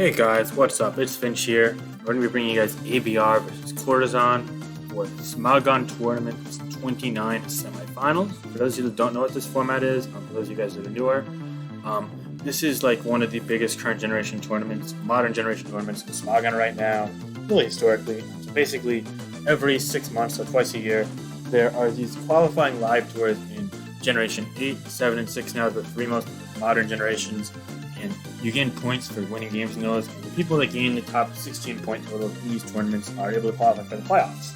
Hey guys, what's up? It's Finch here. We're going to be bringing you guys ABR versus Corazan for the Smagon Tournament 29 semifinals. For those of you that don't know what this format is, for those of you guys that are newer, this is like one of the biggest current generation tournaments, modern generation tournaments in Smagon right now, really historically. So basically, every 6 months, so twice a year, there are these qualifying live tours in Generation 8, 7, and 6 now, the three most modern generations. And you gain points for winning games in those. And the people that gain the top 16 point total in these tournaments are able to qualify for the playoffs.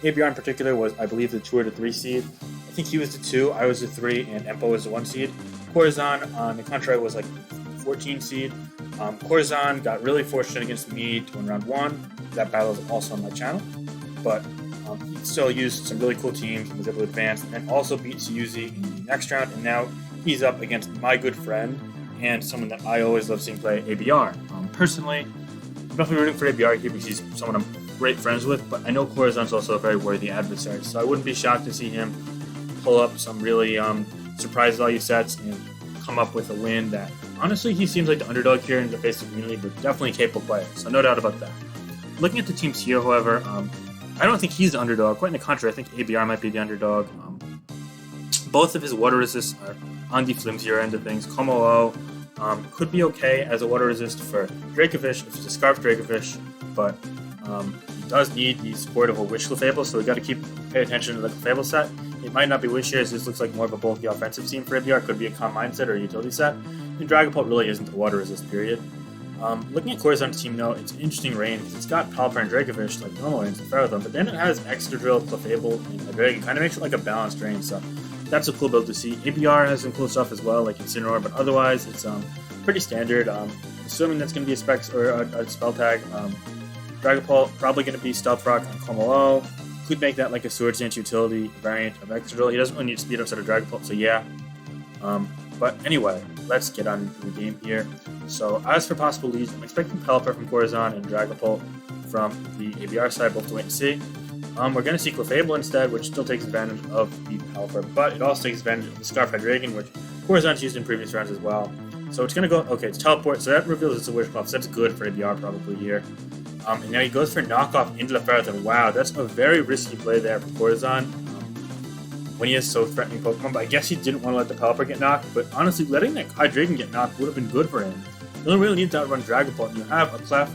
ABR in particular was, I believe, the 2 or the 3 seed. I think he was the 2, I was the 3, and Empo was the 1 seed. Corazan, on the contrary, was like 14 seed. Corazan got really fortunate against me to win round 1. That battle is also on my channel. But he still used some really cool teams and was able to advance, and also beat Suzy in the next round. And now he's up against my good friend and someone that I always love seeing play, ABR. Personally, I'm definitely rooting for ABR here because he's someone I'm great friends with, but I know Corazan's also a very worthy adversary, so I wouldn't be shocked to see him pull up some really surprise value sets and come up with a win that, honestly, he seems like the underdog here in the face of community, but definitely a capable player, so no doubt about that. Looking at the teams here, however, I don't think he's the underdog. Quite in the contrary, I think ABR might be the underdog. Both of his water resists are on the flimsier end of things. Como could be okay as a water resist for Dracovish, if it's a Scarf Dracovish, but he does need the support of a Wish Clefable, so we got to pay attention to the Clefable set. It might not be Wish here, so this looks like more of a bulky offensive team for ABR. Could be a Calm Mindset or a utility set. And Dragapult really isn't a water resist, period. Looking at Corazan's team, though, it's an interesting range because it's got Palper and Dracovish like normal range and Ferrothorn, but then it has Extra Drill, Clefable, and Hydreigon. Kind of makes it like a balanced range, so that's a cool build to see. ABR has some cool stuff as well, like Incineroar, but otherwise it's pretty standard. Assuming that's going to be a specs or a spell tag. Dragapult probably going to be Stealth Rock on Como. Could make that like a Swords Dance utility variant of Extra Drill. He doesn't really need speed outside of Dragapult, so yeah. But anyway, let's get on into the game here. So as for possible leads, I'm expecting Pelipper from Corazan and Dragapult from the ABR side, both to wait and see. We're going to see Clefable instead, which still takes advantage of the Pelipper, but it also takes advantage of the Scarf Hydreigon, which Corazan's used in previous rounds as well. So it's going to go, okay, it's Teleport, so that reveals it's a Wish Buff, so that's good for ABR probably here. And now he goes for Knockoff into the Ferrothorn. Wow, that's a very risky play there for Corazan when he has so threatening Pokemon, but I guess he didn't want to let the Pelipper get knocked, but honestly, letting that Hydreigon get knocked would have been good for him. You don't really need to outrun Dragapult, and you have a Clef,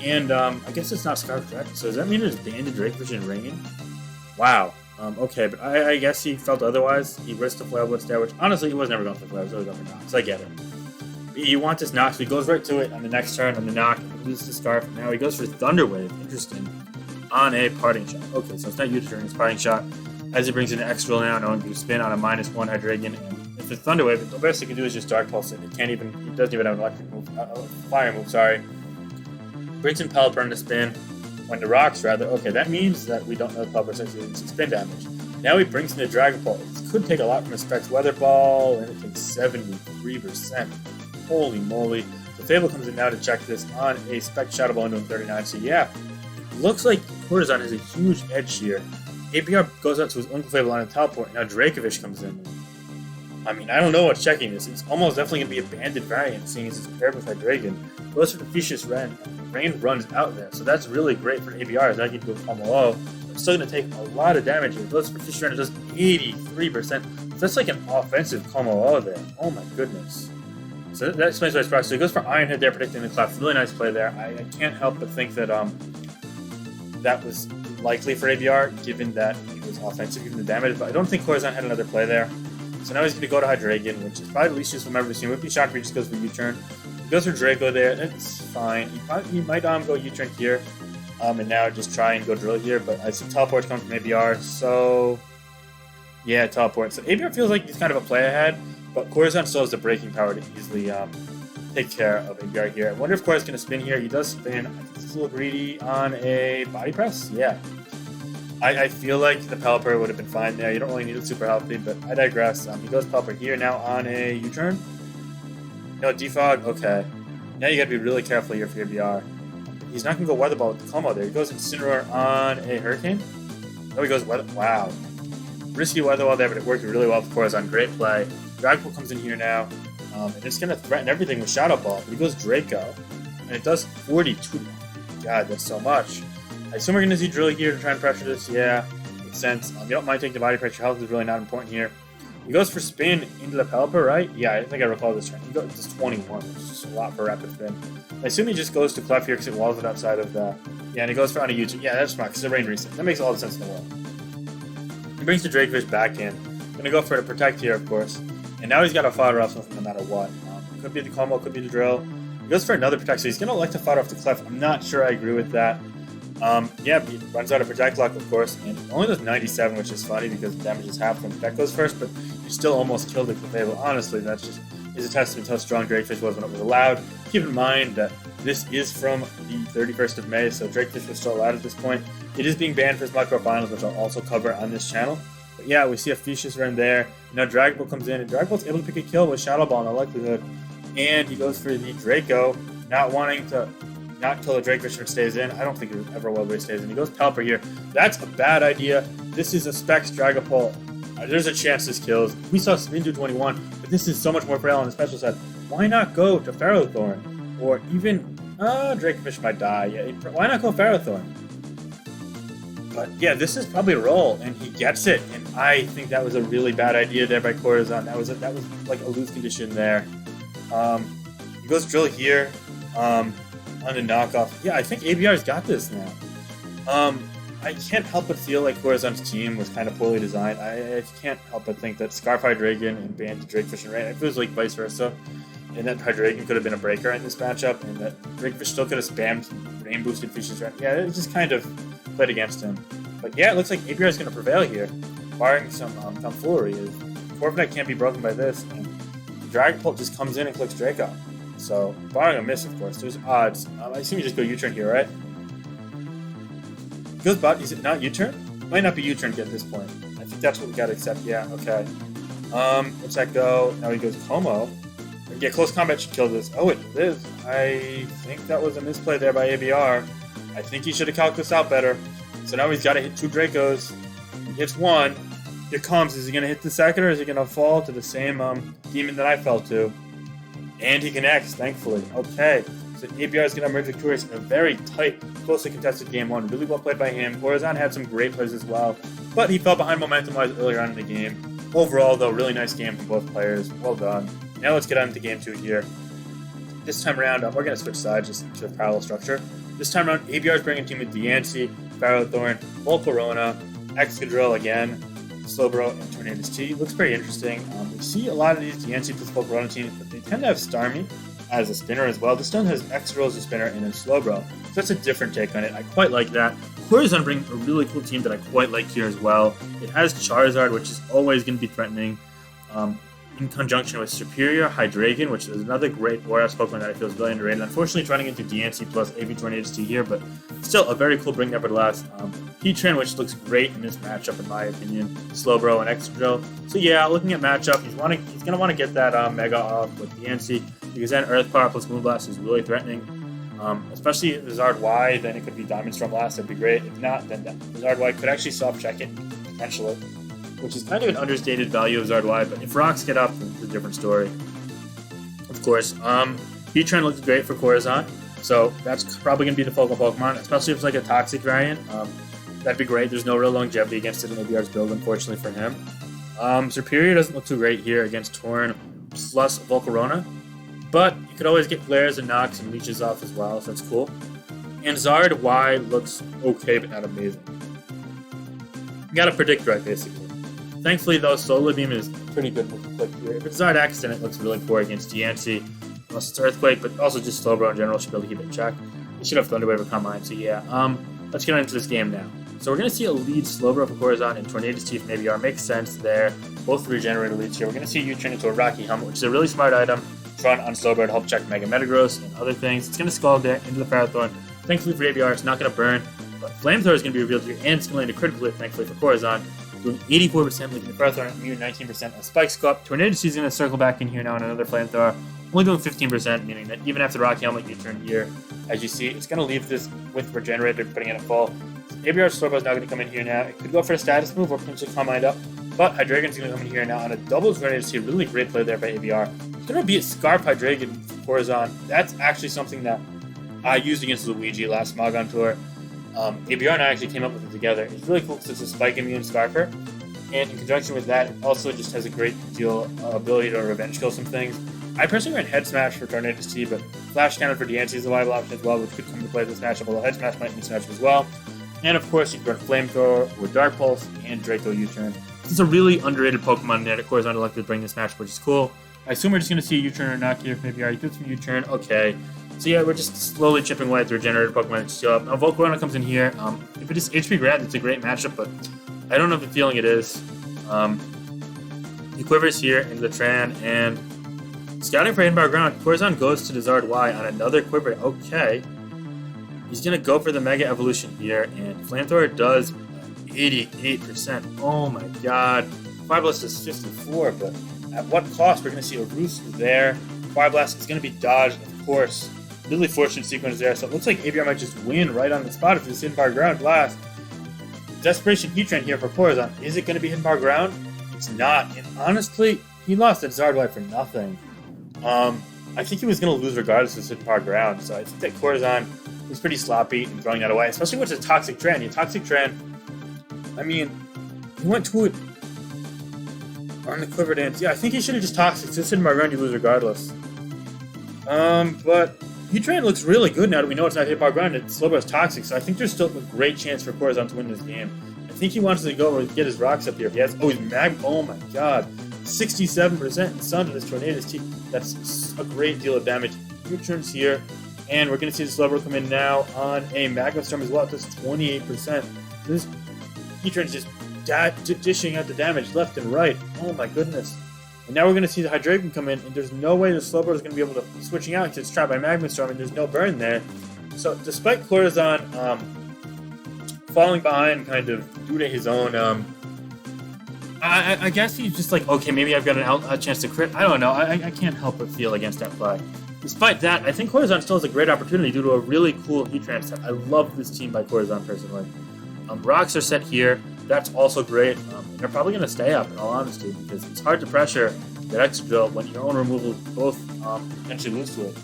and I guess it's not Scarf Direct, so does that mean there's Banded Dracovish in Rain? Wow. Okay, but I guess he felt otherwise. He risked the Flail Blitz there, which honestly, he was never going for Flail, he was always going for Knocks. I get it. You want this Knock, so he goes right to it on the next turn on the Knock, loses the Scarf. Now he goes for Thunder Wave, interesting, on a Parting Shot. Okay, so it's not U-turn, it's Parting Shot. As he brings in an Extra now, knowing to spin on a -1 Hydreigon, and if it's Thunder Wave, the best he can do is just Dark Pulse it. It doesn't even have an electric move, fire move, sorry. Brings in Pelipper in the spin, when the Rocks rather. Okay, that means that we don't know the Pelipper since he did some spin damage. Now he brings in the Dragapult. It could take a lot from his Specs Weather Ball, and it takes 73%. Holy moly. The Fable comes in now to check this on a Spec Shadow Ball into 39, so yeah. Looks like Corazan has a huge edge here. ABR goes out to his Uncle Fable on a Teleport, and now Dracovish comes in. I mean, I don't know what's checking this. It's almost definitely going to be a banded variant, seeing as it's paired with Hydreigon. Goes for the Vicious Rain. Rain runs out there, so that's really great for ABR, as I can go Como. It's still going to take a lot of damage here. Goes for Vicious Rain, it does 83%. So that's like an offensive Como there. Oh my goodness. So that explains why it's proc. So he goes for Iron Head there, predicting the Clef. Really nice play there. I can't help but think that that was likely for ABR, given that he was offensive, given the damage, but I don't think Corazan had another play there. So now he's going to go to Hydreigon, which is probably the least useful member of the team. Would be shocked if he just goes for U-turn. He goes for Draco there, that's fine. He might go U-turn here, and now just try and go Drill here, but I see Teleport's coming from ABR, so yeah, Teleport. So ABR feels like he's kind of a play ahead, but Corazan still has the breaking power to easily take care of ABR here. I wonder if Corazan's going to spin here. He does spin. I think he's a little greedy on a Body Press. Yeah. I feel like the Pelipper would have been fine there. You don't really need it super healthy, but I digress. He goes Pelipper here now on a U-turn. No, Defog. Okay. Now you got to be really careful here for ABR. He's not going to go Weather Ball with the Como there. He goes Incineroar on a Hurricane. No, he goes Weather. Wow. Risky Weather Ball there, but it worked really well for Corazan. Great play. Dragapult comes in here now. And it's going to threaten everything with Shadow Ball. But he goes Draco. and it does 42. God, that's so much. I assume we're going to see drill here to try and pressure this. Yeah, makes sense. You don't mind taking the body pressure. Health is really not important here. He goes for spin into the Pelipper, right? Yeah, I think I recall this turn. He goes to 21, which is just a lot for rapid spin. I assume he just goes to Clef here because it walls it outside of the... Yeah, and he goes for on a U-turn. Yeah, that's smart because it's a rain reset. That makes all the sense in the world. He brings the Drakefish back in. Gonna go for the protect here, of course. And now he's got to fodder off something no matter what. Could be the combo, could be the drill. He goes for another protect, so he's gonna elect to fodder off the Clef. I'm not sure I agree with that. Yeah, he runs out of protect luck, of course, and only does 97, which is funny because the damage is half when protect goes first, but you still almost killed the Clefable. Honestly, that's just is a testament to how strong Drakefish was when it was allowed. Keep in mind that this is from the 31st of May, so Drakefish was still allowed at this point. It is being banned for his micro finals, which I'll also cover on this channel. But yeah, we see a Fecious Run there. Now Dragon Ball comes in, and Dragon Ball's able to pick a kill with Shadow Ball in all likelihood. And he goes for the Draco, not wanting to not kill the Drakefish when it stays in. I don't think it ever will, but it stays in. He goes Pelipper here. That's a bad idea. This is a Specs Dragapult. There's a chance this kills. We saw Spin do 21, but this is so much more frail on the special side. Why not go to Ferrothorn? Or even... Drakefish might die. Yeah, why not go Ferrothorn? But yeah, this is probably a roll, and he gets it. And I think that was a really bad idea there by Corazan. That was like a lose condition there. He goes drill here. On the knockoff. Yeah, I think ABR's got this now. I can't help but feel like Corazan's team was kind of poorly designed. I can't help but think that Scarf Hydreigon and banned Drakefish and Rain. It feels like vice versa. And that Hydreigon could have been a breaker in this matchup, and that Drakefish still could have spammed Rain boosted Fecious Run. Yeah, it just kind of played against him. But yeah, it looks like ABR is going to prevail here, barring some tomfoolery. Corviknight can't be broken by this, and Dragapult just comes in and clicks Draco. So, barring a miss, of course, there's odds. I assume you just go U-turn here, right? Goes bot. Is it not U-turn? Might not be U-turn at this point. I think that's what we gotta accept. Yeah, okay. Let's that go. Now he goes Como. Yeah, close combat should kill this. Oh, it is. I think that was a misplay there by ABR. I think he should have calculated this out better. So now he's got to hit 2 Dracos. He hits 1. Here comes. Is he going to hit the second, or is he going to fall to the same demon that I fell to? And he connects, thankfully. Okay, so ABR is going to emerge victorious in a very tight, closely contested game 1. Really well played by him. Corazan had some great plays as well, but he fell behind momentum-wise earlier on in the game. Overall, though, really nice game from both players. Well done. Now let's get on to game 2 here. This time around, we're going to switch sides just to a parallel structure. This time around, ABR is bringing a team with Diancie, Ferrothorn, Volcarona, Excadrill again, Slowbro, and Tornadus T. Looks pretty interesting. We see a lot of these Diancie plus Volcarona teams, but they tend to have Starmie as a spinner as well. This one has Excadrill as a spinner and then Slowbro. So that's a different take on it. I quite like that. Corazan brings a really cool team that I quite like here as well. It has Charizard, which is always going to be threatening, in conjunction with Superior Hydreigon, which is another great Boreas Pokemon that I feel is really underrated. Unfortunately, it's running into Diancie plus AV Tornadus T here, but still a very cool bring nevertheless. Heatran, which looks great in this matchup, in my opinion. Slowbro and Excadrill. So yeah, looking at matchup, he's going to want to get that Mega off with Diancie, because then Earth Power plus Moonblast is really threatening. Especially if Zard Y, then it could be Diamond Storm Blast, that'd be great. If not, then Zard Y could actually self-check it, potentially, which is kind of an understated value of Zard Y, but if rocks get up, it's a different story. Of course, Heatran looks great for Corazan, so that's probably going to be the focal Pokemon, especially if it's like a Toxic variant. That'd be great. There's no real longevity against it in ABR's build, unfortunately for him. Superior doesn't look too great here against Torn plus Volcarona, but you could always get flares and knocks and leeches off as well, so that's cool. And Zard Y looks okay, but not amazing. You gotta predict right, basically. Thankfully, though, Solar Beam is pretty good with the click here. If it's Zard X, then it looks really poor against Diancie. Unless it's Earthquake, but also just Slowbro in general should be able to keep it in check. You should have Thunder Wave or Calm Mind, so yeah. Let's get into this game now. So we're going to see a lead Slowbro for Corazan and Tornadus T from ABR. Makes sense there. Both regenerated leads here. We're going to see you turn into a Rocky Helmet, which is a really smart item. Run on Slowbro to help check Mega Metagross and other things. It's going to Scald there into the Ferrothorn. Thankfully for ABR, it's not going to burn, but Flamethrower is going to be revealed here, and it's going to land a critical hit, thankfully for Corazan. Doing 84% leaving the Ferrothorn, immune 19% as Spikes go up. Tornadus T is going to circle back in here now on another Flamethrower. Only doing 15%, meaning that even after Rocky Helmet, you turn here. As you see, it's going to leave this with Regenerator, putting in a full. ABR Slowbro is now going to come in here now. It could go for a status move or potentially Calm Mind up, but Hydreigon is going to come in here now on a double Tornadus T. Really great play there by ABR. It's going to be a Scarf Hydreigon for Corazan. That's actually something that I used against Luigi last Smogon Tour. ABR and I actually came up with it together. It's really cool because it's a spike immune Scarper, and in conjunction with that, it also just has a great deal ability to revenge kill some things. I personally ran Head Smash for Tornado's T, but Flash Cannon for Diancie is a viable option as well, which could come to play this matchup, although Head Smash might miss matchup as well. And of course, you can run Flamethrower with Dark Pulse and Draco U-Turn. This is a really underrated Pokemon that, of course, I'd like to bring this matchup, which is cool. I assume we're just going to see a U-Turn or not here. Maybe already through some U-Turn. Okay. So yeah, we're just slowly chipping away at the regenerated Pokemon that show up. Now, Volcarona comes in here. If it is HP Grab, it's a great matchup, but I don't know the feeling it is. He quivers here into the Tran, and scouting for Hidden Power Ground, Corazan goes to Desard Y on another quiver. Okay. He's going to go for the Mega Evolution here, and Flamethrower does 88%. Oh my god. Fire Blast is 54, but at what cost? We're going to see a Roost there. Fire Blast is going to be dodged, of course. Really fortunate sequence there, so it looks like ABR might just win right on the spot if this Hidden Power Ground blast. Desperation Heatran here for Corazan. Is it going to be Hidden Power Ground? It's not, and honestly, he lost at Zardwide for nothing. I think he was going to lose regardless of Hidden Power Ground, so I think that Corazan was pretty sloppy in throwing that away, especially with the Toxic Tran. The Toxic Tran, I mean, he went to it on the Quiver Dance. Yeah, I think he should have just Toxic. Just Hidden Power Ground, you lose regardless. But Heatran looks really good now that we know it's not Hidden Power Ground. It's Slowbro's Toxic, so I think there's still a great chance for Corazan to win this game. I think he wants to go and get his rocks up here. If he has, he's oh my god, 67% in Sun to this Tornado's T. That's a great deal of damage. U-turns here, and we're going to see the Slowbro come in now on a Magma Storm as well. That's 28%. This Heatran's just dishing out the damage left and right. Oh my goodness. And now we're going to see the Hydreigon come in, and there's no way the Slowbro is going to be able to switching out because it's trapped by Magma Storm, and there's no burn there. So despite Corazan falling behind kind of due to his own, I guess he's just like, okay, maybe I've got a chance to crit. I don't know. I can't help but feel against that play. Despite that, I think Corazan still has a great opportunity due to a really cool Heatran set. I love this team by Corazan personally. Rocks are set here. That's also great. They're probably going to stay up, in all honesty, because it's hard to pressure that extra drill when your own removal both potentially lose to it.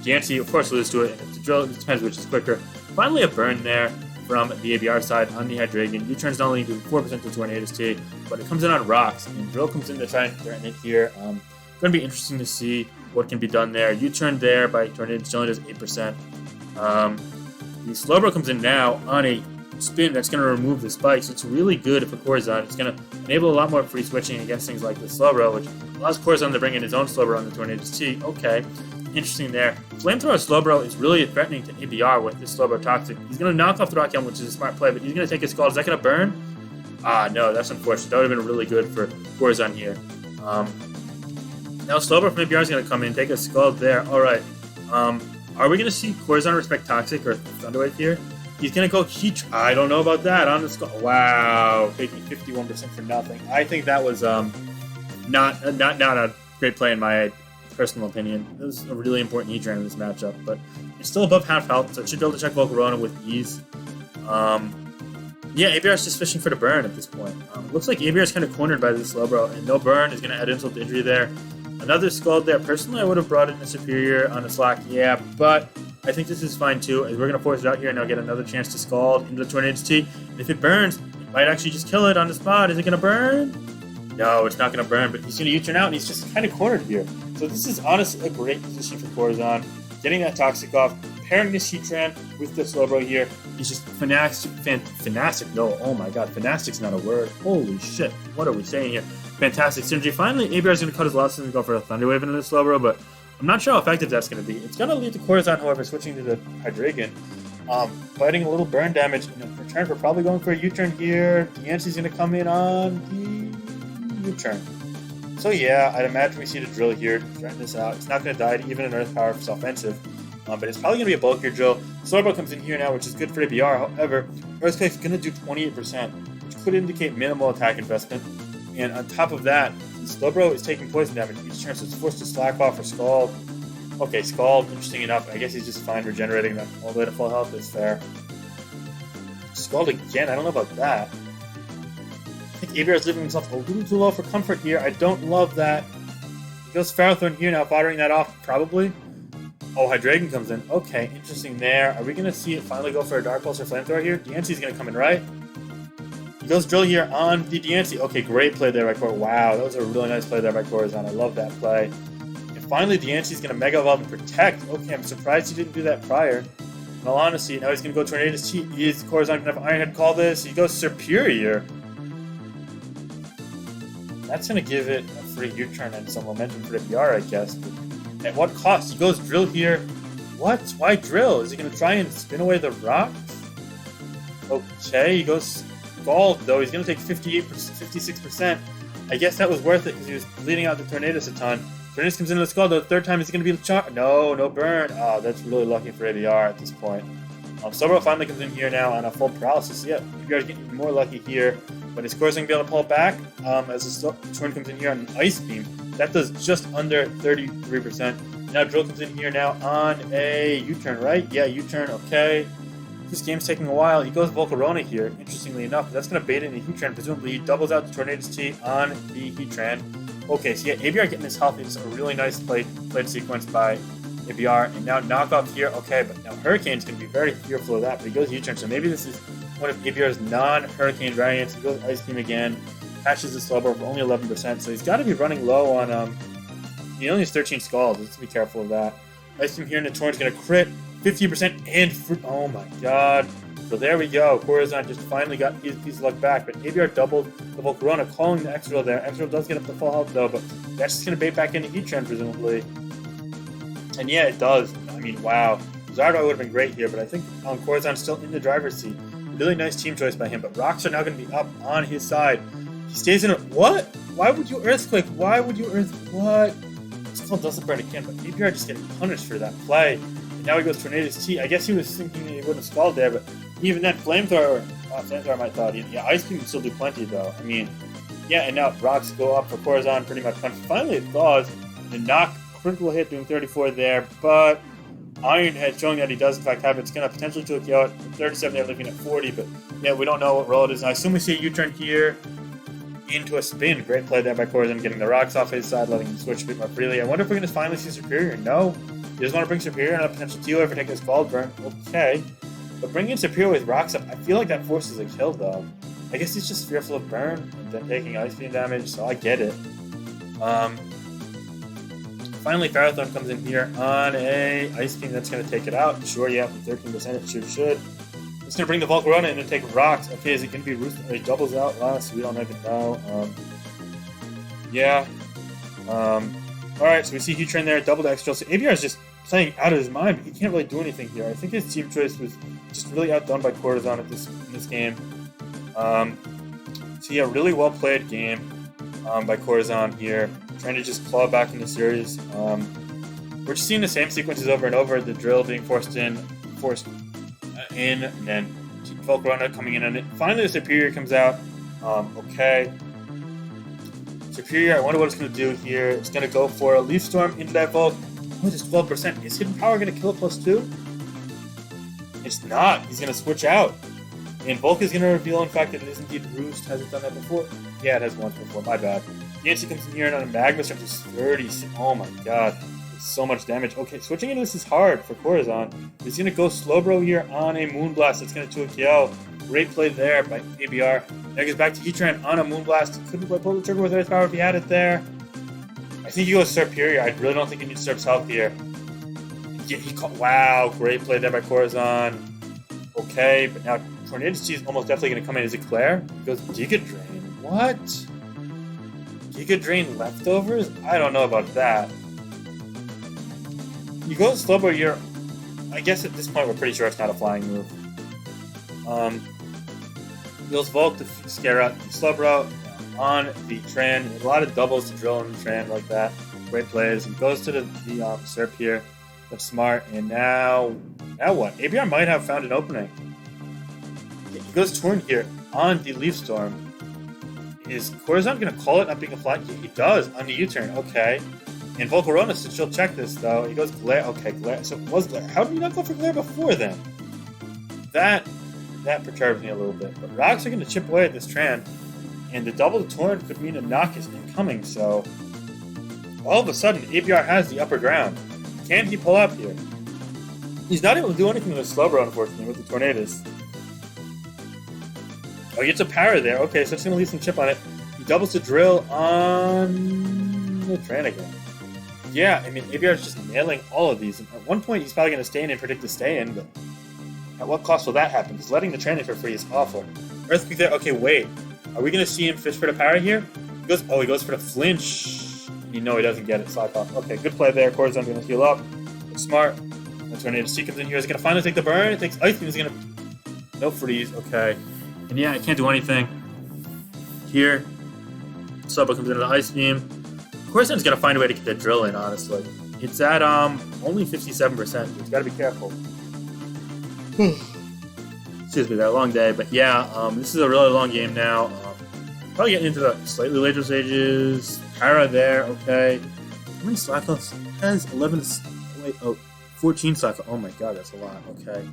Diancie, of course, lose to it, and if the drill, it depends which is quicker. Finally, a burn there from the ABR side on the Hydreigon. U-turns not only do 4% to Tornado's T, but it comes in on rocks, and drill comes in to try and threaten it here. Going to be interesting to see what can be done there. U-turn there by Tornado's only does 8%. The Slowbro comes in now on a spin that's going to remove the spike, so it's really good for Corazan. It's going to enable a lot more free switching against things like the Slowbro, which allows Corazan to bring in his own Slowbro on the Tornado's T. Okay, interesting there. Flamethrower Slowbro is really threatening to ABR with this Slowbro Toxic. He's going to knock off the Rock Helm, which is a smart play, but he's going to take his Scald. Is that going to burn? No, that's unfortunate. That would have been really good for Corazan here. Now Slowbro from ABR is going to come in, take a Scald there. Alright. Are we going to see Corazan respect Toxic or Thunderwave here? He's going to go Heat. I don't know about that on the Scald. Wow, taking 51% for nothing. I think that was not a great play in my personal opinion. It was a really important Heatran in this matchup, but it's still above half health, so it should be able to check Volcarona with ease. Yeah, ABR is just fishing for the burn at this point. Looks like ABR is kind of cornered by this Slowbro, and no burn is going to add insult to injury there. Another Scald there. Personally, I would have brought in a Superior on a Slack, yeah, but I think this is fine too, as we're going to force it out here and now get another chance to Scald into the Tornado's T. And if it burns, it might actually just kill it on the spot. Is it going to burn? No, it's not going to burn, but he's going to U-turn out, and he's just kind of cornered here. So this is honestly a great position for Corazan. Getting that Toxic off, pairing this Heatran with the Slowbro here. He's just fantastic. No, oh my god, fantastic's not a word. Holy shit, what are we saying here? Fantastic synergy. Finally, ABR is going to cut his losses and go for a Thunderwave into the Slowbro, but I'm not sure how effective that's going to be. It's going to lead to Corazan, however, switching to the Hydreigon. Fighting a little burn damage in return for probably going for a U-turn here. Diancie's going to come in on the U-turn. So yeah, I'd imagine we see the drill here to threaten this out. It's not going to die to even an Earth Power offensive, but it's probably going to be a bulkier drill. Slowbro comes in here now, which is good for ABR. However, Earthquake's going to do 28%, which could indicate minimal attack investment. And on top of that, the Slowbro is taking poison damage each turn, so it's forced to slack off or Scald. Okay, Scald, interesting enough. I guess he's just fine regenerating that all the way to full health is fair. Scald again, I don't know about that. I think ABR is leaving himself a little too low for comfort here. I don't love that. He goes Ferrothorn here now, following that off, probably. Oh, Hydreigon comes in. Okay, interesting there. Are we going to see it finally go for a Dark Pulse or Flamethrower here? Diancie's going to come in, right? He goes Drill here on the Diancie. Okay, great play there by Corazan. Wow, that was a really nice play there by Corazan. I love that play. And finally, Diancie's going to Mega Evolve and Protect. Okay, I'm surprised he didn't do that prior. In all honesty, now he's going to go Tornadus Cheat. Is Corazan going to have Iron Head call this? He goes Superior. That's going to give it a free U-turn and some momentum for ABR, I guess. But at what cost? He goes Drill here. What? Why Drill? Is he going to try and spin away the rocks? Okay, he goes Scald, though. He's going to take 56%. I guess that was worth it because he was bleeding out the Tornadus a ton. Tornadus comes into the Scald, though. The third time he's going to be the no burn. Oh, that's really lucky for ABR at this point. Sobro finally comes in here now on a full paralysis. Yeah, ABR is getting even more lucky here. But his Corazan going to be able to pull it back as the Torn comes in here on an Ice Beam. That does just under 33%. Now Drill comes in here now on a U-turn, right? Yeah, U-turn, okay. This game's taking a while. He goes Volcarona here, interestingly enough. That's going to bait in a Heatran. Presumably he doubles out the Tornadus T on the Heatran. Okay, so yeah, ABR getting this healthy. It's a really nice played sequence by ABR. And now Knockoff here, okay, but now Hurricane's going to be very fearful of that. But he goes U-turn, so maybe this is one of ABR's non-Hurricane variants. He goes Ice Beam again, patches the Slowbro for only 11%, so he's got to be running low on, he only has 13 Scalds. Let's be careful of that. Ice Beam here, and the Torn's going to crit 50% and oh my god. So there we go. Corazan just finally got his piece of luck back, but ABR doubled the Volcarona, calling the X-Drill there. X-Drill does get up to full health though, but that's just going to bait back into Heatran presumably. And yeah, it does. I mean, wow. Zardo would have been great here, but I think Corazan's still in the driver's seat. Really nice team choice by him, but rocks are now going to be up on his side. He stays in it. What? Why would you Earthquake? Why would you What? This call doesn't burn again, but ABR just getting punished for that play. And now he goes Tornadus T. I guess he was thinking he wouldn't have Scald there, but even then, Flamethrower I might thought, yeah, Ice Beam can still do plenty though. I mean, yeah, and now rocks go up for Corazan pretty much. Finally, it thaws. The knock, critical hit doing 34 there, but Iron Head showing that he does in fact have it. It's going to potentially to a KO at 37 there, looking at 40, but yeah, we don't know what roll it is. And I assume we see a U-turn here into a spin. Great play there by Corazan, getting the rocks off his side, letting him switch a bit more freely. I wonder if we're going to finally see Superior. No. He doesn't want to bring Superior and a potential TO for taking his Scald burn. Okay. But bringing Superior with rocks up, I feel like that forces a kill though. I guess he's just fearful of burn and then taking Ice Beam damage, so I get it. Finally, Ferrothorn comes in here on a Ice Beam that's going to take it out. Sure, yeah, with 13%, it should. It's going to bring the Volcarona in and take rocks. Okay, is it going to be Roost? He doubles out last. We don't even know. Yeah. Alright, so we see Heatran there, double the X-Drill. So ABR is just playing out of his mind, but he can't really do anything here. I think his team choice was just really outdone by Corazan in this game. So yeah, really well played game by Corazan here. Trying to just claw back in the series. We're just seeing the same sequences over and over. The drill being forced in, and then Volcarona coming in, and finally the Superior comes out. Okay. Superior, I wonder what it's going to do here. It's going to go for a Leaf Storm into that Volk. Oh, it's 12%. Is Hidden Power going to kill it +2? It's not. He's going to switch out. And Volk is going to reveal, in fact, that it is indeed Roost. Has it done that before? Yeah, it has once before. My bad. Nancy comes in here and on a Magma Storm just 30. Oh my god. It's so much damage. Okay, switching into this is hard for Corazan. He's going to go Slowbro here on a Moonblast. That's going to 2KO. Great play there by ABR. Now he goes back to Heatran on a Moonblast. Couldn't quite pull the trigger with Earth Power if he had it there. I think he goes Superior. I really don't think he needs Serp's help here. Yeah, wow, great play there by Corazan. Okay, but now Tornadus T is almost definitely going to come in. Is it Claire? He goes Giga Drain. What? Giga Drain leftovers? I don't know about that. You go Slowbro here. I guess at this point we're pretty sure it's not a flying move. Goes Volk to scare out Slowbro on the Tran. A lot of doubles to drill on the Tran like that. Great plays. He goes to the Serp here. That's smart. And now what? ABR might have found an opening. He goes Torn here on the Leaf Storm. Is Corazan going to call it not being a fly? Yeah, he does on the U-turn. Okay. And Volcarona, so she'll check this though. He goes Glare. Okay, Glare. So it was Glare. How did he not go for Glare before then? That perturbs me a little bit. But rocks are going to chip away at this Tran. And the double Torn could mean a knock is incoming. So all of a sudden, ABR has the upper ground. Can he pull up here? He's not able to do anything with the Slowbro, unfortunately, with the Tornadoes. Oh, he gets a power there. Okay, so it's going to leave some chip on it. He doubles the drill on the Tranigan. Yeah, I mean, ABR is just nailing all of these. And at one point, he's probably going to stay in and predict the stay-in, but at what cost will that happen? Because letting the Tranigan for free is awful. Earthquake there. Okay, wait. Are we going to see him fish for the power here? He goes for the flinch. No, he doesn't get it. Slack off. Okay, good play there. Corazan going to heal up. It's smart. The Tornado C comes in here. Is going to finally take the burn. It takes Ice Beam. He's going to... No freeze. Okay. And yeah, I can't do anything. Here. Slowbro comes into the Ice Beam. Corazan's going to find a way to get that drill in, honestly. It's at only 57%. He's got to be careful. Excuse me, that long day. But yeah, this is a really long game now. Probably getting into the slightly later stages. Para there, okay. How many slack offs? Has 11. Wait, 14 slack offs. Oh my god, that's a lot. Okay.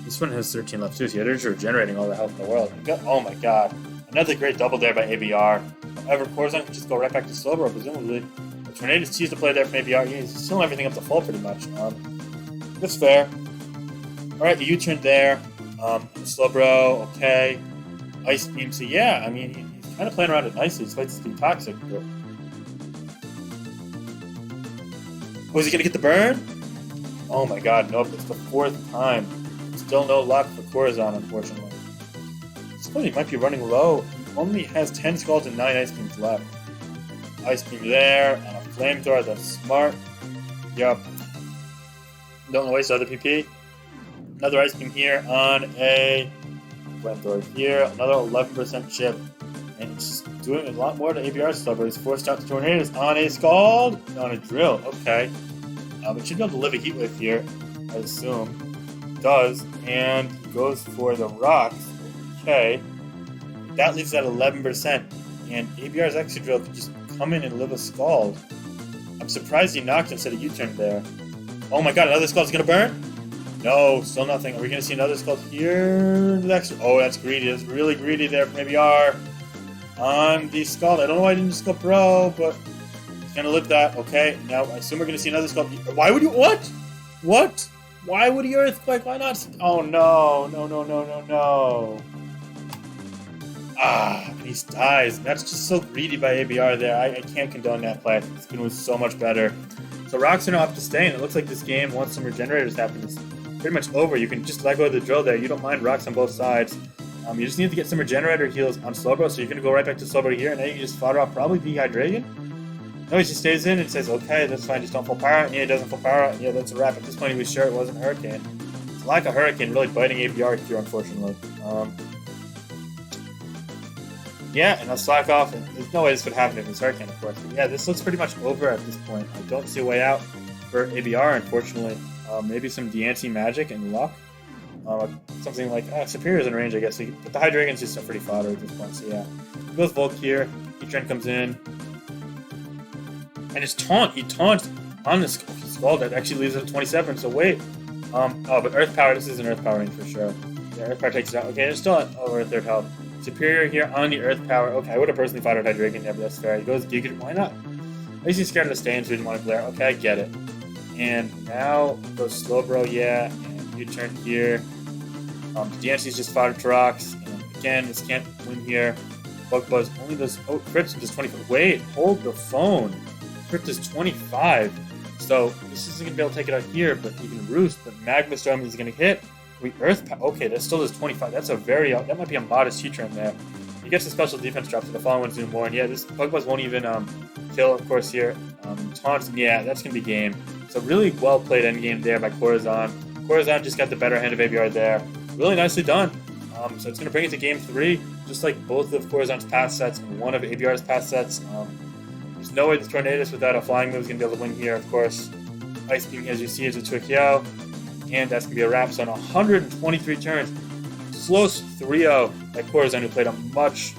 This one has 13 left too, so they're just regenerating all the health in the world. Oh my god. Another great double there by ABR. However, Corazan can just go right back to Slowbro, presumably. The Tornadoes choose to play there from ABR. He's still everything up to full, pretty much. That's fair. Alright, the U-turn there. Slowbro, okay. Ice Beam, so yeah, I mean, he's kind of playing around it nicely. He's fighting to be toxic, but... Oh, is he going to get the burn? Oh my god, nope. It's the 4th time. Still no luck for Corazan, unfortunately. This point he might be running low. He only has 10 skulls and 9 Ice Beams left. Ice Beam there, and a Flamethrower, that's smart. Yup. Don't want to waste other PP. Another Ice Beam here on a Flamethrower here. Another 11% chip. And it's just doing a lot more to ABR's stuff, but he's forced out the Tornadoes on a Scald, on a Drill. Okay. It should be able to live a Heat Wave here, I assume. It does, and he goes for the Rocks. Okay. That leaves at 11%. And ABR's Extra Drill could just come in and live a Scald. I'm surprised he knocked instead of U-turn there. Oh my god, another Scald's gonna burn? No, still nothing. Are we gonna see another Scald here? Oh, that's greedy. That's really greedy there from ABR. On the Scald. I don't know why I didn't just go Bro, but he's gonna live that. Okay, now I assume we're gonna see another Scald. Why would you? What? What? Why would he Earthquake? Why not? Oh no, no. And he dies. That's just so greedy by ABR there. I can't condone that play. This game was so much better. So Rocks are now up to stay, and it looks like this game, once some regenerators happen, is pretty much over. You can just let go of the drill there. You don't mind Rocks on both sides. You just need to get some regenerator heals on Slowbro, so you're going to go right back to Slowbro here, and then you can just fodder off probably Dehydration. No, he just stays in and says, okay, that's fine, just don't full power. And yeah, he doesn't full power, and yeah, that's a wrap. At this point, he was sure it wasn't a Hurricane. It's like a Hurricane really biting ABR here, unfortunately. Yeah, and I'll slack off, and there's no way this would happen if it was Hurricane, of course. But yeah, this looks pretty much over at this point. I don't see a way out for ABR, unfortunately. Maybe some de-ante magic and luck. Something like Superior's in range, I guess. But the Hydreigon's just a pretty fodder at this point, so yeah. He goes Volk here. Heatran comes in. And his taunt, he taunts on the Skull that actually leaves it at 27, so wait. But Earth Power, this is an Earth Power range for sure. Yeah, Earth Power takes it out. Okay, they're still at over 3rd health. Superior here on the Earth Power. Okay, I would have personally fought out Hydreigon there, but that's fair. He goes Giga, why not? At least he's scared of the stay-in, so he didn't want to glare. Okay, I get it. And now goes Slowbro, yeah, and U-turn here. DNC's just fodder to Rocks, and again, this can't win here. Bug Buzz only does, Crit does 25. Wait, hold the phone. Crit does 25. So this isn't going to be able to take it out here, but he can Roost, but Magma Storm is going to hit. We Earth Power, okay, that still does 25. That's a very, that might be a modest Heatran there. He gets a special defense drop to the following Zoom more, and yeah, this Bug Buzz won't even kill, of course, here. Taunts, yeah, that's going to be game. So really well played endgame there by Corazan. Corazan just got the better hand of ABR there. Really nicely done. So it's going to bring it to game 3, just like both of Corazan's past sets and one of ABR's past sets. There's no way the Tornadoes without a flying move is going to be able to win here, of course. Ice Beam, as you see, is a Twikyo. And that's going to be a wrap. So on 123 turns, slowest 3-0 by Corazan, who played a much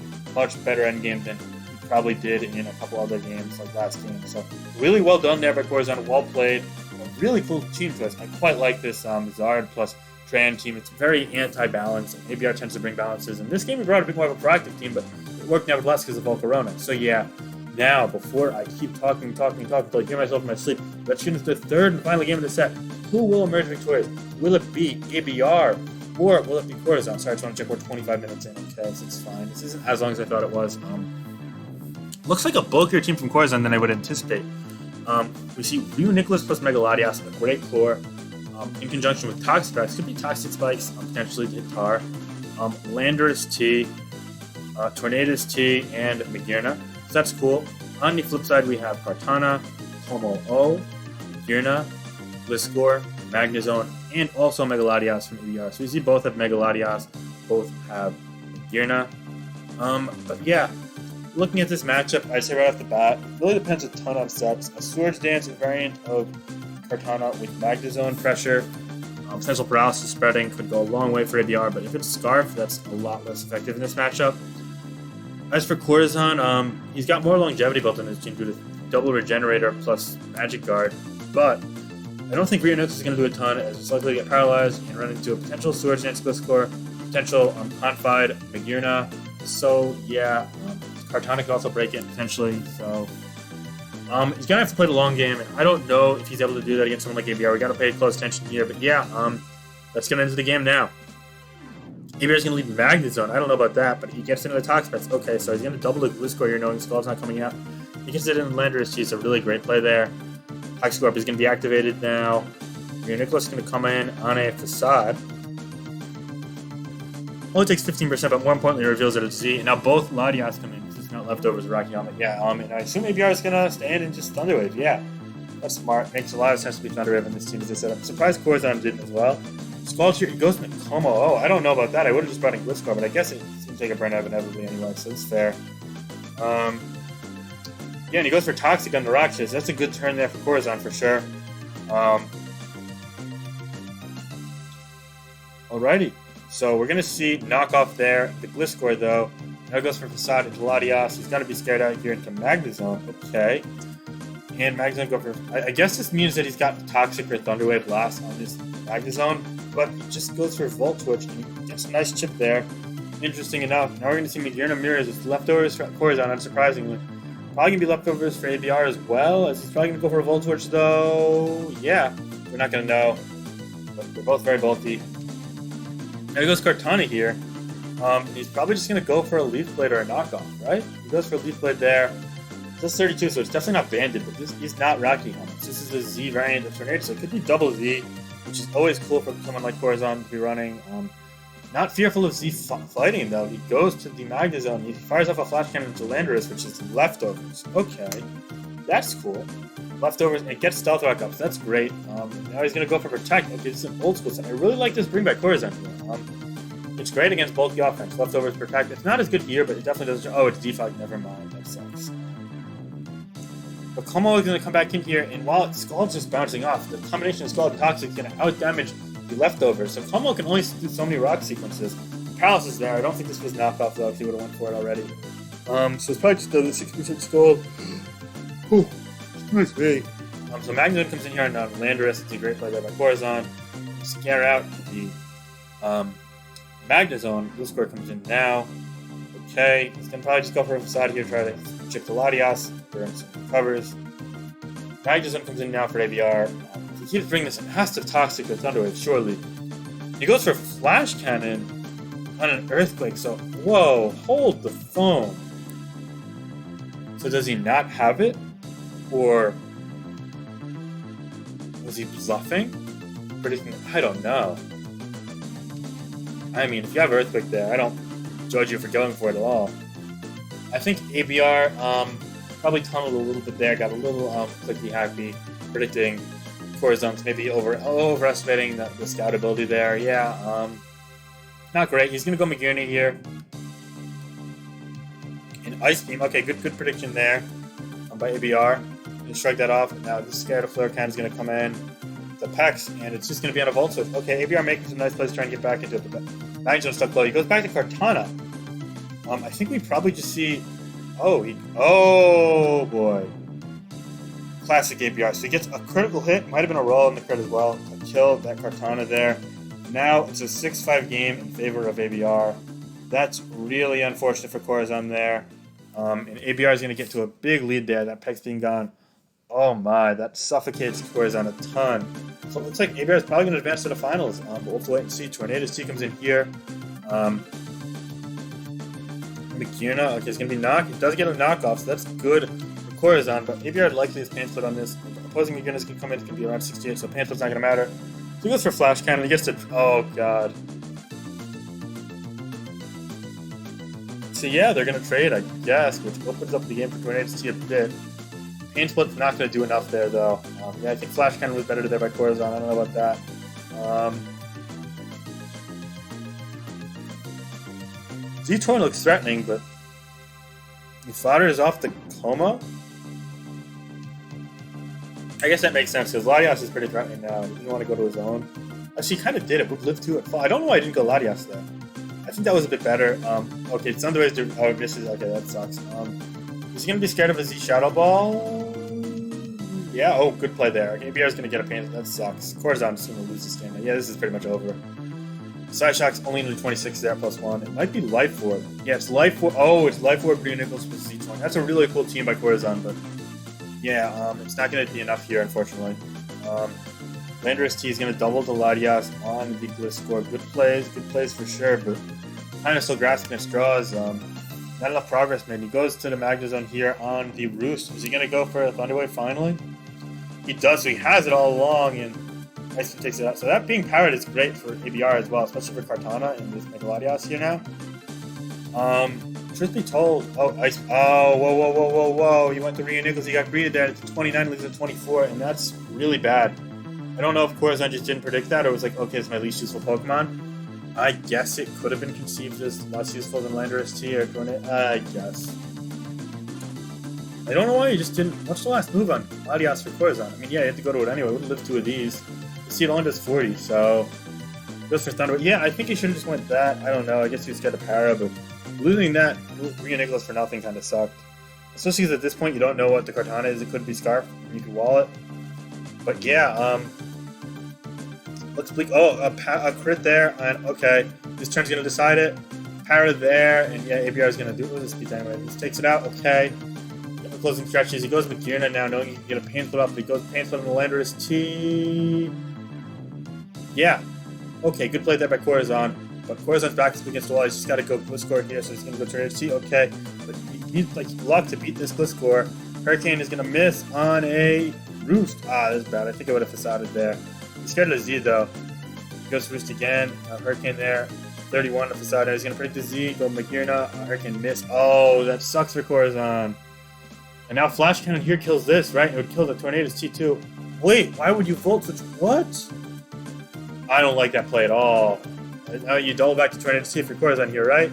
better endgame than he probably did in a couple other games like last game. So really well done there by Corazan. Well played. A really cool team twist. I quite like this Zard plus Tran team. It's very anti-balance, and ABR tends to bring balances. In this game, we brought a bit more of a proactive team, but it worked nevertheless because of Volcarona. So yeah, Now, before I keep talking until I hear myself in my sleep, let's get into the third and final game of the set. Who will emerge victorious? Will it be ABR or will it be Corazan? Sorry, I just want to check we're 25 minutes in. Okay, so it's fine. This isn't as long as I thought it was. Looks like a bulkier team from Corazan than I would anticipate. We see Ryu Nicholas plus Megaladios and a great core in conjunction with Toxic Spikes. Could be Toxic Spikes, potentially Guitar, Landorus T, Tornadoes T, and Magirna. So that's cool. On the flip side, we have Kartana, Como O, Magirna, Gliscor, Magnezone, and also Megaladios from ABR. So we see both have Megaladios, both have Magirna. But yeah, looking at this matchup, I'd say right off the bat, it really depends a ton on sets. A Swords Dance variant of Kartana with Magnezone pressure, potential paralysis spreading could go a long way for ABR, but if it's Scarf, that's a lot less effective in this matchup. As for Corazan, he's got more longevity built in his team due to double Regenerator plus Magic Guard, but I don't think Ryu Nicholas is going to do a ton, as it's likely to get paralyzed and run into a potential Swords Dance Gliscor, potential Confide Magirna. So yeah, Kartana could also break it potentially. So he's gonna have to play the long game, and I don't know if he's able to do that against someone like ABR. We gotta pay close attention here. But yeah, let's get into the game now. ABR is gonna lead Magnezone. I don't know about that, but he gets into the Toxic Spikes. Okay, so he's gonna double the Gliscor here, knowing Skull's not coming out. He gets it in Landorus. He's a really great play there. Toxic Orb is gonna be activated now. Ryu Nicholas is gonna come in on a Facade. Only takes 15%, but more importantly, it reveals that it's Z. And now both Latias come in. This is not leftovers Rocky Helmet. Yeah, and I assume ABR is gonna stand and just Thunder Wave. Yeah, that's smart. Makes a lot of sense to be Thunder Wave in this team as I said. I'm surprised Corazan didn't as well. Squelch here, he goes into Como. Oh, I don't know about that. I would have just brought in Gliscor, but I guess it seems like a burn out inevitably anyway, so it's fair. Yeah, and he goes for Toxic on the Rakshas. That's a good turn there for Corazan for sure. Alrighty. So we're going to see knockoff there. The Gliscor, though, now goes for Facade into Latias. He's got to be scared out here into Magnezone. Okay. And Magnezone go for... I guess this means that he's got Toxic or Thunderwave Blast on his Magnezone, but he just goes for Volt Twitch, and he gets a nice chip there. Interesting enough. Now we're going to see Magirna Mirrors with leftovers for Corazan, unsurprisingly. Probably going to be leftovers for ABR as well, as he's probably going to go for a Volt Twitch, though. Yeah, we're not going to know. But they're both very bulky. Now he goes Kartana here. He's probably just going to go for a Leaf Blade or a knockoff, right? He goes for a Leaf Blade there. It's 32, so it's definitely not banded, but he's not Rocky Helmets. This is a Z variant of Tornado, so it could be double Z, which is always cool for someone like Corazan to be running. Not fearful of Z fighting, though. He goes to the Magnezone. He fires off a Flash Cannon to Landorus, which is leftovers. Okay, that's cool. Leftovers, and it gets Stealth Rock up, so that's great. Now he's going to go for Protect. Okay, this is an old school set. I really like this bring back Corazan here. It's great against bulky offense. Leftovers, Protect. It's not as good here, but it definitely does. Oh, it's defog. Never mind. That sucks. But Como is going to come back in here, and while Skull's just bouncing off, the combination of Skull and Toxic is going to out-damage the leftovers. So Como can only do so many rock sequences. Paralysis there. I don't think this was knockoff, though, if he would have went for it already. So it's probably just the 6% Skull. Whew. Excuse me. So Magnezone comes in here on Landorus. It's a great play there by Corazan. Scare out the Magnezone. Gliscor comes in now. Okay, he's going to probably just go for a Facade here, try to chip the Latias, burn some covers. Magnezone comes in now for ABR. If he keeps bringing this, it has to Toxic or Thunderwave, surely. He goes for Flash Cannon on an Earthquake, so, whoa, hold the phone. So does he not have it? Or was he bluffing? I don't know. I mean, if you have Earthquake there, I don't judge you for going for it at all. I think ABR probably tunneled a little bit there, got a little clicky-hacky, predicting Corazan's maybe overestimating the scout ability there. Yeah, not great. He's going to go Magirna here. And Ice Beam. Okay, good prediction there by ABR. Going to strike that off. And now this Scared of Flare Cannon is going to come in. The Pex, and it's just going to be on a Volt Switch. Okay, ABR making some nice plays trying to get back into it, but Magnezone's stuck low. He goes back to Kartana. I think we probably just see... Oh boy. Classic ABR. So he gets a critical hit. Might have been a roll in the crit as well to kill that Kartana there. Now it's a 6-5 game in favor of ABR. That's really unfortunate for Corazan there. And ABR is going to get to a big lead there. That peg's being gone. Oh my, that suffocates Corazan a ton. So it looks like ABR is probably going to advance to the finals. But we'll have to wait and see. Tornado's T comes in here. Makirna, okay, it's going to be knock. It does get a knockoff, so that's good for Corazan. But ABR likely is pantsled on this. Opposing Makirna's going to come in. It's going to be around 68, so pantslit's not going to matter. So he goes for Flash Cannon. He gets to... Oh, God. So yeah, they're going to trade, I guess, which opens up the game for Tornado's T a bit. Pain Split's not going to do enough there, though. Yeah, I think Flash Cannon was better there by Corazan. I don't know about that. Z-Torn looks threatening, but he flatters off the coma? I guess that makes sense, because Latias is pretty threatening now. He didn't want to go to his own. Actually, he kind of did. It would live to it. I don't know why I didn't go Latias there. I think that was a bit better. Okay, it's underways to... Oh, it misses. Okay, that sucks. Is he going to be scared of a Z Shadow Ball? Yeah, oh, good play there. ABR is going to get a pain. That sucks. Corazan's going to lose this game. Yeah, this is pretty much over. Side Shock's only into 26 there, +1. It might be Life Orb. Yeah, it's Life Orb. Oh, it's Life Orb, Green Nichols with Z20. That's a really cool team by Corazan, but yeah, it's not going to be enough here, unfortunately. Landorus T is going to double the Latias on the Gliscor. Good plays for sure, but kind of still grasping at straws. Not enough progress, man. He goes to the Magna Zone here on the Roost. Is he going to go for a Thunderwave finally? He does, so he has it all along, and Ice takes it out. So that being powered is great for ABR as well, especially for Kartana and this Megaladios here now. Truth be told, Ice. Oh, whoa. He went to Rio Nichols, he got greeted there, it's 29, leaves at 24, and that's really bad. I don't know if Corazan just didn't predict that, or was like, okay, it's my least useful Pokemon. I guess it could have been conceived as less useful than Landorus T or Tornado. I guess. I don't know why you just didn't. What's the last move on Latias for Corazan? I mean, yeah, you have to go to it anyway. It would live 2 of these. You see, it only does 40, so. Goes for Thunder. Yeah, I think he should have just went that. I don't know. I guess he was scared of Para, but losing that Rio Nicholas for nothing kind of sucked. Especially because at this point you don't know what the Kartana is. It could be Scarf, and you could wall it. But yeah, looks bleak. Oh, a crit there, and okay, this turn's gonna decide it. Para there, and yeah, ABR is gonna do it with his speed anyway. He takes it out. Okay, the closing stretches. He goes with Makirna now, knowing he can get a pain flip off. He goes pain flip on the Landorus T. Yeah, okay, good play there by Corazan. But Corazan's back is against the wall. He's just got to go Gliscor here, so he's gonna go Tornado T. Okay, but he needs like luck to beat this Gliscor. Hurricane is gonna miss on a Roost. Ah, this is bad. I think I would have facaded there. He's scared of the Z though. He goes Roost again. Hurricane there. 31 to facade. He's gonna predict the Z. Go Makirna. Hurricane miss. Oh, that sucks for Corazan. And now Flash Cannon here kills this, right? It would kill the Tornado's T2. Wait, why would you Volt such what? I don't like that play at all. Now you double back to Tornado's T for Corazan here, right?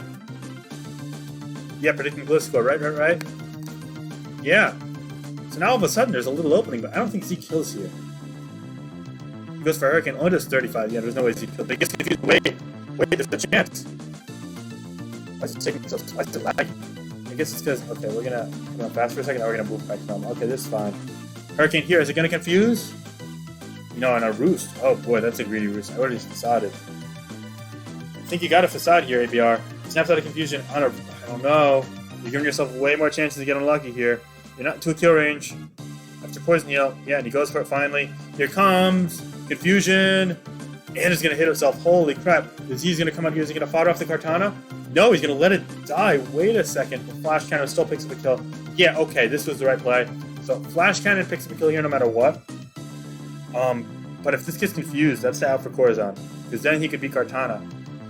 Yeah, predicting Gliscor, right? Yeah. So now all of a sudden there's a little opening, but I don't think Z kills here. He goes for Hurricane, only does 35. Yeah, there's no way Z kills. They get confused. Wait, there's a chance. Why is it taking so? Why is it lagging? I guess it's because, okay, we're gonna fast for a second, now we're gonna move back to normal. Okay, this is fine. Hurricane here, is it gonna confuse? You know, on a Roost. Oh boy, that's a greedy Roost. I already facaded. I think you got a facade here, ABR. Snaps out of confusion on a, I don't know. You're giving yourself way more chances to get unlucky here. You're not into a kill range. After Poison Heal, yeah, and he goes for it finally. Here comes Confusion. And it's going to hit himself. Holy crap. The Z is going to come out here. Is he going to fodder off the Kartana? No, he's going to let it die. Wait a second. The Flash Cannon still picks up a kill. Yeah, okay, this was the right play. So Flash Cannon picks up a kill here no matter what. But if this gets confused, that's out for Corazan. Because then he could beat Kartana.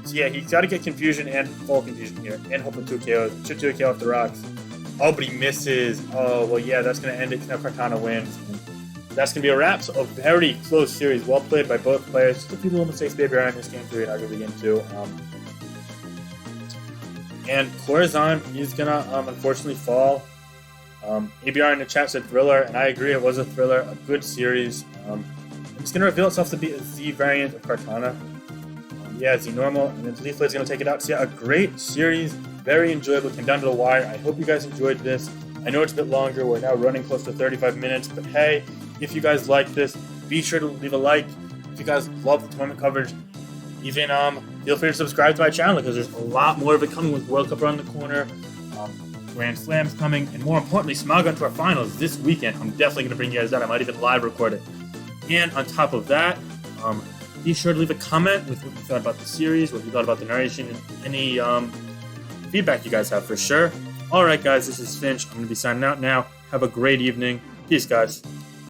So yeah, he's got to get Confusion and full Confusion here. And hoping 2 KOs. Should do a KO off the rocks. Oh, but he misses. Oh, well, yeah, that's going to end it. Now Kartana wins. And that's going to be a wrap. So a very close series. Well played by both players. Just a few little mistakes by ABR in this game 3 and arguably game 2. And Corazan, he's going to unfortunately fall. ABR in the chat said thriller, and I agree. It was a thriller. A good series. It's going to reveal itself to be a Z variant of Kartana. Yeah, Z normal. And then Leaflet's going to take it out. So yeah, a great series. Very enjoyable. Came down to the wire. I hope you guys enjoyed this. I know it's a bit longer. We're now running close to 35 minutes. But hey, if you guys like this, be sure to leave a like. If you guys love the tournament coverage, even feel free to subscribe to my channel because there's a lot more of it coming with World Cup around the corner. Grand Slams coming, and more importantly, Smilegun Tour Finals this weekend. I'm definitely going to bring you guys that. I might even live record it. And on top of that, be sure to leave a comment with what you thought about the series, what you thought about the narration, and any feedback you guys have for sure. Alright guys, this is Finch. I'm going to be signing out now. Have a great evening. Peace, guys.